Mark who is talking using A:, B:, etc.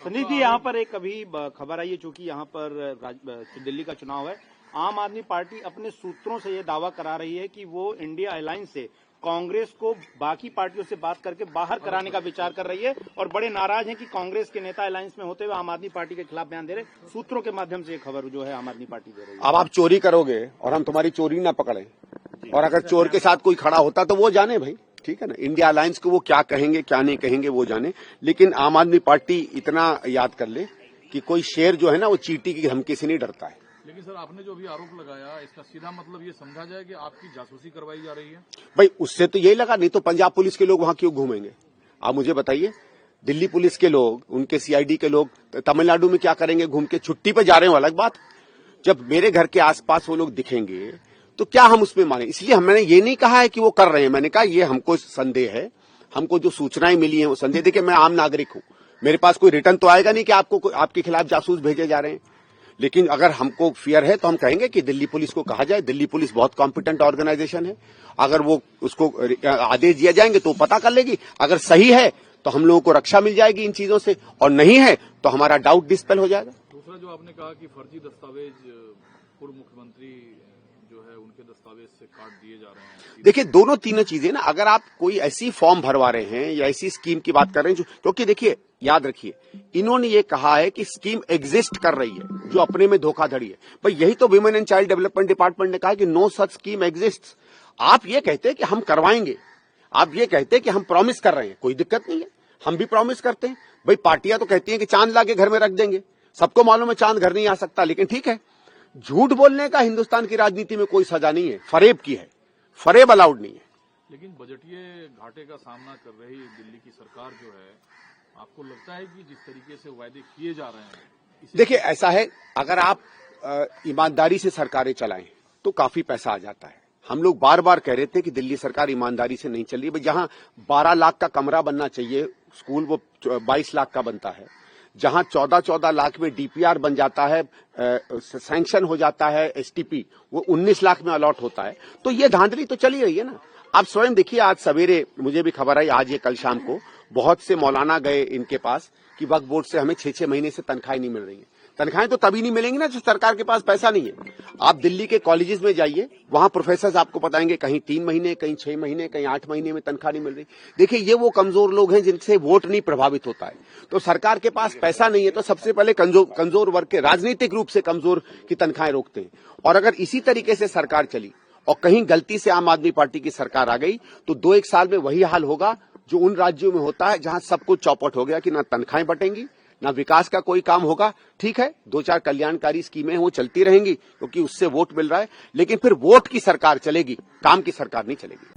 A: संजय जी, यहाँ पर एक अभी खबर आई है, चूंकि यहाँ पर दिल्ली का चुनाव है, आम आदमी पार्टी अपने सूत्रों से ये दावा करा रही है कि वो इंडिया अलायंस से कांग्रेस को बाकी पार्टियों से बात करके बाहर कराने का विचार कर रही है और बड़े नाराज हैं कि कांग्रेस के नेता अलायंस में होते हुए आम आदमी पार्टी के खिलाफ बयान दे रहे। सूत्रों के माध्यम से ये खबर जो है आम आदमी पार्टी दे रही है।
B: अब आप चोरी करोगे और हम तुम्हारी चोरी ना पकड़े, और अगर चोर के साथ कोई खड़ा होता तो वो जाने भाई, ठीक है ना। इंडिया अलायंस को वो क्या कहेंगे क्या नहीं कहेंगे वो जाने, लेकिन आम आदमी पार्टी इतना याद कर ले कि कोई शेर जो है ना वो चींटी की धमकी से नहीं डरता है।
C: लेकिन सर, आपने जो अभी आरोप लगाया, इसका सीधा मतलब ये समझा जाए कि आपकी जासूसी करवाई जा रही है?
B: भाई उससे तो यही लगा, नहीं तो पंजाब पुलिस के लोग वहां क्यों घूमेंगे? आप मुझे बताइए, दिल्ली पुलिस के लोग, उनके सीआईडी के लोग तमिलनाडु में क्या करेंगे घूम के? छुट्टी पे जा रहे हो अलग बात, जब मेरे घर के आसपास वो लोग दिखेंगे तो क्या हम उसमें माने? इसलिए हमने ये नहीं कहा है कि वो कर रहे हैं, मैंने कहा ये हमको संदेह है, हमको जो सूचनाएं मिली हैं वो संदेह। देखिए मैं आम नागरिक हूं, मेरे पास कोई रिटर्न तो आएगा नहीं कि आपके खिलाफ जासूस भेजे जा रहे हैं, लेकिन अगर हमको फियर है तो हम कहेंगे कि दिल्ली पुलिस को कहा जाए। दिल्ली पुलिस बहुत कॉम्पिटेंट ऑर्गेनाइजेशन है, अगर वो उसको आदेश दिया जाएंगे तो पता कर लेगी। अगर सही है तो हम लोगों को रक्षा मिल जाएगी इन चीजों से, और नहीं है तो हमारा डाउट डिस्पेल हो जाएगा।
C: दूसरा जो आपने कहा कि फर्जी दस्तावेज पूर्व मुख्यमंत्री जो है उनके दस्तावेज से काट दिए जा रहे हैं।
B: देखिए दोनों तीनों चीजें ना, अगर आप कोई ऐसी फॉर्म भरवा रहे हैं या ऐसी स्कीम की बात कर रहे हैं क्योंकि देखिए याद रखिए, इन्होंने ये कहा है कि स्कीम एग्जिस्ट कर रही है, जो अपने में धोखाधड़ी है। भाई यही तो women and child development department ने कहा कि नो सच स्कीम एग्जिस्ट। आप ये कहते हैं कि हम करवाएंगे, आप ये कहते हैं कि हम प्रॉमिस कर रहे हैं, कोई दिक्कत नहीं है, हम भी प्रॉमिस करते हैं। भाई पार्टियां तो कहती हैं कि चांद लाके घर में रख देंगे, सबको मालूम है चांद घर नहीं आ सकता, लेकिन ठीक है, झूठ बोलने का हिंदुस्तान की राजनीति में कोई सजा नहीं है, फरेब की है, फरेब अलाउड नहीं है।
C: लेकिन बजटीय घाटे का सामना कर रही दिल्ली की सरकार जो है, आपको लगता है कि जिस तरीके से वायदे किए जा रहे हैं?
B: देखिए ऐसा है, अगर आप ईमानदारी से सरकारें चलाएं तो काफी पैसा आ जाता है। हम लोग बार बार कह रहे थे कि दिल्ली सरकार ईमानदारी से नहीं चल रही। जहां 12 लाख का कमरा बनना चाहिए स्कूल, वो 22 लाख का बनता है। जहां 14-14 लाख में डीपीआर बन जाता है, सैंक्शन हो जाता है एसटीपी, वो 19 लाख में अलॉट होता है। तो ये धांधली तो चली रही है ना। आप स्वयं देखिए, आज सवेरे मुझे भी खबर आई, आज ये कल शाम को बहुत से मौलाना गए इनके पास कि वक्फ बोर्ड से हमें 6-6 महीने से तनख्वाहें नहीं मिल रही है। तनख्वाहें तो तभी नहीं मिलेंगी ना जब सरकार के पास पैसा नहीं है। आप दिल्ली के कॉलेजेस में जाइए, वहां प्रोफेसर आपको बताएंगे कहीं 3 महीने, कहीं 6 महीने, कहीं 8 महीने में तनख्वाह नहीं मिल रही। देखिए ये वो कमजोर लोग हैं जिनसे वोट नहीं प्रभावित होता है। तो सरकार के पास पैसा नहीं है तो सबसे पहले कमजोर वर्ग के, राजनीतिक रूप से कमजोर की तनख्वाहें रोकते हैं। और अगर इसी तरीके से सरकार चली और कहीं गलती से आम आदमी पार्टी की सरकार आ गई तो 2-1 साल में वही हाल होगा जो उन राज्यों में होता है जहां सब कुछ चौपट हो गया कि ना तनख्वाहें बटेंगी, ना विकास का कोई काम होगा। ठीक है, 2-4 कल्याणकारी स्कीमें वो चलती रहेंगी क्योंकि उससे वोट मिल रहा है, लेकिन फिर वोट की सरकार चलेगी, काम की सरकार नहीं चलेगी।